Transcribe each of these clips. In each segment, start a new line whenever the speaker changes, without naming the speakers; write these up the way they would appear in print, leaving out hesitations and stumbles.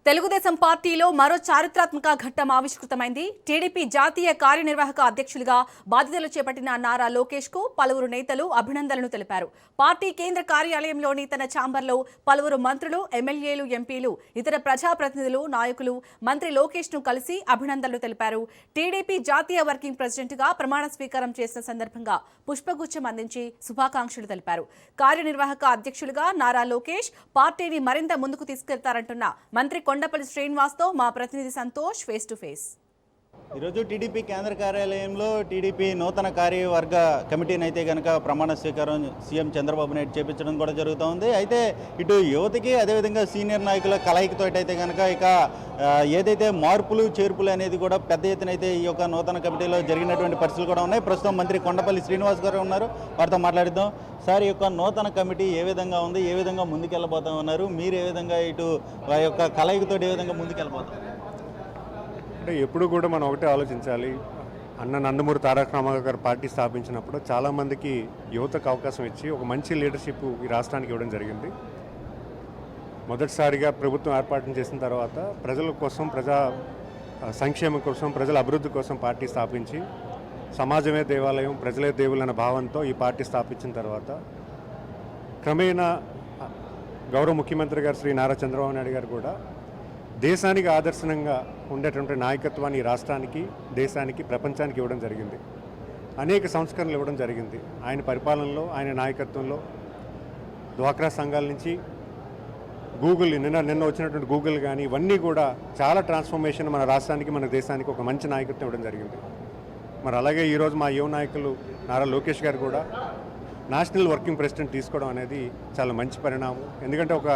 తెలుగుదేశం పార్టీలో మరో చారిత్రాత్మక ఘట్టం ఆవిష్కృతమైంది. టీడీపీ జాతీయ కార్యనిర్వాహక అధ్యక్షులుగా బాధ్యతలు చేపట్టిన నారా లోకేష్ కు పలువురు నేతలు అభినందనలు తెలిపారు. పార్టీ కేంద్ర కార్యాలయంలోని తన ఛాంబర్లో పలువురు మంత్రులు, ఎమ్మెల్యేలు, ఎంపీలు, ఇతర ప్రజాప్రతినిధులు, నాయకులు మంత్రి లోకేష్ ను కలిసి అభినందనలు తెలిపారు. టీడీపీ జాతీయ వర్కింగ్ ప్రెసిడెంట్ గా ప్రమాణ స్వీకారం చేసిన సందర్భంగా పుష్పగుచ్చం అందించి శుభాకాంక్షలు తెలిపారు. కార్యనిర్వాహక అధ్యక్షులుగా నారా లోకేష్ పార్టీని మరింత ముందుకు తీసుకెళ్తారంటున్న మంత్రి కొండపల్లి శ్రీనివాస్తో మా ప్రతినిధి సంతోష్ ఫేస్ టు ఫేస్.
ఈరోజు టీడీపీ కేంద్ర కార్యాలయంలో టీడీపీ నూతన కార్యవర్గ కమిటీని అయితే కనుక ప్రమాణ స్వీకారం సీఎం చంద్రబాబు నాయుడు చేపించడం కూడా జరుగుతోంది. అయితే ఇటు యువతకి అదేవిధంగా సీనియర్ నాయకుల కలయికతో అయితే కనుక ఇక ఏదైతే మార్పులు చేర్పులు అనేది కూడా పెద్ద ఎత్తున అయితే ఈ యొక్క నూతన కమిటీలో జరిగినటువంటి పరిస్థితులు కూడా ఉన్నాయి. ప్రస్తుతం మంత్రి కొండపల్లి శ్రీనివాస్ గారు ఉన్నారు, వారితో మాట్లాడిద్దాం. సార్, ఈ యొక్క నూతన కమిటీ ఏ విధంగా ఉంది, ఏ విధంగా ముందుకెళ్ళబోతా ఉన్నారు, మీరు ఏ విధంగా ఇటు ఆ యొక్క కలయికతో ఏ విధంగా ముందుకెళ్ళబోతారు?
అంటే ఎప్పుడు కూడా మనం ఒకటే ఆలోచించాలి. అన్న నందమూరి తారక రామారావు గారు పార్టీ స్థాపించినప్పుడు చాలామందికి యువతకు అవకాశం ఇచ్చి ఒక మంచి లీడర్షిప్ ఈ రాష్ట్రానికి ఇవ్వడం జరిగింది. మొదటిసారిగా ప్రభుత్వం ఏర్పాటు చేసిన తర్వాత ప్రజల కోసం, ప్రజా సంక్షేమం కోసం, ప్రజల అభివృద్ధి కోసం పార్టీ స్థాపించి సమాజమే దేవాలయం, ప్రజలే దేవుళ్ళు అనే భావంతో ఈ పార్టీ స్థాపించిన తర్వాత క్రమేణా గౌరవ ముఖ్యమంత్రి గారు శ్రీ నారా చంద్రబాబు నాయుడు గారు కూడా దేశానికి ఆదర్శనంగా ఉండేటువంటి నాయకత్వాన్ని ఈ రాష్ట్రానికి, దేశానికి, ప్రపంచానికి ఇవ్వడం జరిగింది. అనేక సంస్కరణలు ఇవ్వడం జరిగింది. ఆయన పరిపాలనలో, ఆయన నాయకత్వంలో డ్వాక్రా సంఘాల నుంచి గూగుల్, నిన్న వచ్చినటువంటి గూగుల్ కానీ ఇవన్నీ కూడా చాలా ట్రాన్స్ఫర్మేషన్ మన రాష్ట్రానికి, మన దేశానికి ఒక మంచి నాయకత్వం ఇవ్వడం జరిగింది. మరి అలాగే ఈరోజు మా యువ నాయకులు నారా లోకేష్ గారు కూడా నేషనల్ వర్కింగ్ ప్రెసిడెంట్ తీసుకోవడం అనేది చాలా మంచి పరిణామం. ఎందుకంటే ఒక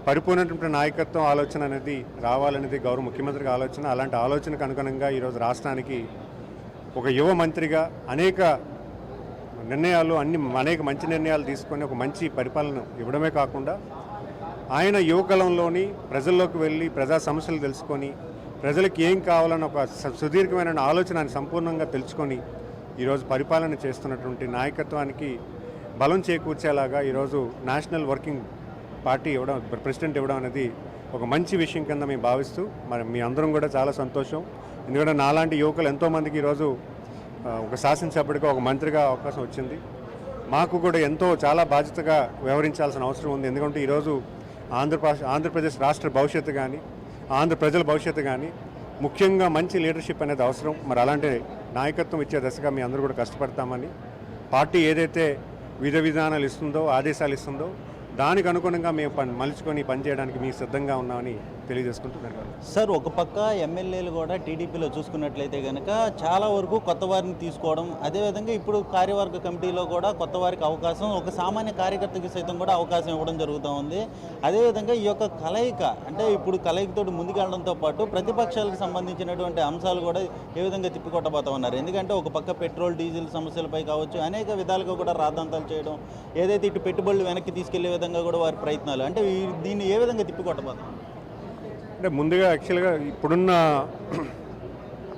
పరిపూర్ణటువంటి నాయకత్వం ఆలోచన అనేది రావాలనేది గౌరవ ముఖ్యమంత్రికి ఆలోచన. అలాంటి ఆలోచనకు అనుగుణంగా ఈరోజు రాష్ట్రానికి ఒక యువ మంత్రిగా అనేక మంచి నిర్ణయాలు తీసుకొని ఒక మంచి పరిపాలన ఇవ్వడమే కాకుండా ఆయన యువకాలంలోని ప్రజల్లోకి వెళ్ళి ప్రజా సమస్యలు తెలుసుకొని ప్రజలకు ఏం కావాలని ఒక సుదీర్ఘమైన ఆలోచన ఆయన సంపూర్ణంగా తెలుసుకొని ఈరోజు పరిపాలన చేస్తున్నటువంటి నాయకత్వానికి బలం చేకూర్చేలాగా ఈరోజు నేషనల్ వర్కింగ్ పార్టీ ఇవ్వడం, ప్రెసిడెంట్ ఇవ్వడం అనేది ఒక మంచి విషయం కింద మేము భావిస్తూ మరి మీ అందరం కూడా చాలా సంతోషం. ఎందుకంటే నాలాంటి యువకులు ఎంతోమందికి ఈరోజు ఒక శాసనసభ్యుడిగా, ఒక మంత్రిగా అవకాశం వచ్చింది. మాకు కూడా చాలా బాధ్యతగా వ్యవహరించాల్సిన అవసరం ఉంది. ఎందుకంటే ఈరోజు ఆంధ్రప్రదేశ్ రాష్ట్ర భవిష్యత్తు కానీ, ఆంధ్ర ప్రజల భవిష్యత్తు కానీ ముఖ్యంగా మంచి లీడర్షిప్ అనేది అవసరం. మరి అలాంటి నాయకత్వం ఇచ్చే దశగా మీ అందరూ కూడా కష్టపడతామని, పార్టీ ఏదైతే విధానాలు ఇస్తుందో, ఆదేశాలు ఇస్తుందో దానికి అనుగుణంగా మేము మలుచుకొని పనిచేయడానికి మేము సిద్ధంగా ఉన్నామని తెలియజేసుకుంటున్నాను.
సార్, ఒక పక్క ఎమ్మెల్యేలు కూడా టీడీపీలో చూసుకున్నట్లయితే కనుక చాలా వరకు కొత్త వారిని తీసుకోవడం, అదేవిధంగా ఇప్పుడు కార్యవర్గ కమిటీలో కూడా కొత్త వారికి అవకాశం, ఒక సామాన్య కార్యకర్తకి సైతం కూడా అవకాశం ఇవ్వడం జరుగుతూ ఉంది. అదేవిధంగా ఈ యొక్క కలయిక, అంటే ఇప్పుడు కలయికతో ముందుకెళ్లడంతో పాటు ప్రతిపక్షాలకు సంబంధించినటువంటి అంశాలు కూడా ఏ విధంగా తిప్పికొట్టబోతా ఉన్నారు. ఎందుకంటే ఒక పక్క పెట్రోల్, డీజిల్ సమస్యలపై కావచ్చు, అనేక విధాలుగా కూడా రాద్ధాంతాలు చేయడం, ఏదైతే ఇటు పెట్టుబడులు వెనక్కి తీసుకెళ్లే విధంగా కూడా వారి ప్రయత్నాలు, అంటే దీన్ని ఏ విధంగా తిప్పికొట్టబోతాం?
అంటే ముందుగా యాక్చువల్గా ఇప్పుడున్న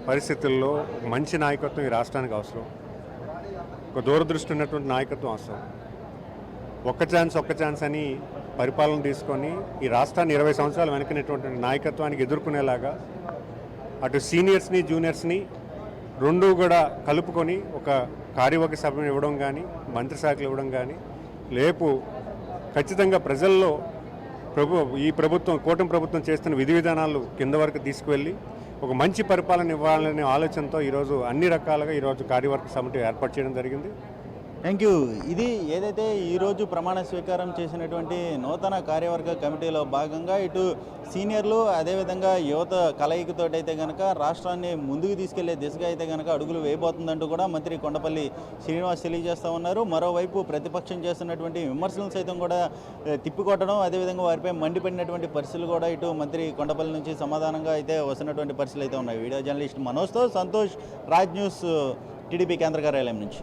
పరిస్థితుల్లో మంచి నాయకత్వం ఈ రాష్ట్రానికి అవసరం. ఒక దూరదృష్టి ఉన్నటువంటి నాయకత్వం అవసరం. ఒక్క ఛాన్స్ అని పరిపాలన తీసుకొని ఈ రాష్ట్రాన్ని 20 సంవత్సరాలు వెనకనేటువంటి నాయకత్వానికి ఎదుర్కొనేలాగా అటు సీనియర్స్ని, జూనియర్స్ని రెండూ కూడా కలుపుకొని ఒక కార్యవర్గ సభను ఇవ్వడం కానీ, మంత్రి శాఖలు ఇవ్వడం కానీ, లేపు ఖచ్చితంగా ప్రజల్లో ఈ ప్రభుత్వం, కూటమి ప్రభుత్వం చేస్తున్న విధానాలు కింద వరకు తీసుకువెళ్ళి ఒక మంచి పరిపాలన ఇవ్వాలనే ఆలోచనతో ఈరోజు అన్ని రకాలుగా ఈరోజు కార్యవర్గ సమితి ఏర్పాటు చేయడం జరిగింది.
Thank you. ఇది ఏదైతే ఈరోజు ప్రమాణ స్వీకారం చేసినటువంటి నూతన కార్యవర్గ కమిటీలో భాగంగా ఇటు సీనియర్లు, అదేవిధంగా యువత కలయికతో అయితే కనుక రాష్ట్రాన్ని ముందుకు తీసుకెళ్లే దిశగా అయితే కనుక అడుగులు వేయబోతుందంటూ కూడా మంత్రి కొండపల్లి శ్రీనివాస్ తెలియజేస్తూ ఉన్నారు. మరోవైపు ప్రతిపక్షం చేస్తున్నటువంటి విమర్శలను సైతం కూడా తిప్పికొట్టడం, అదేవిధంగా వారిపై మండిపడినటువంటి పరిస్థితులు కూడా ఇటు మంత్రి కొండపల్లి నుంచి సమాధానంగా అయితే వస్తున్నటువంటి పరిస్థితులు అయితే ఉన్నాయి. వీడియో జర్నలిస్ట్ మనోజ్తో సంతోష్, రాజ్ న్యూస్, టీడీపీ కేంద్ర కార్యాలయం నుంచి.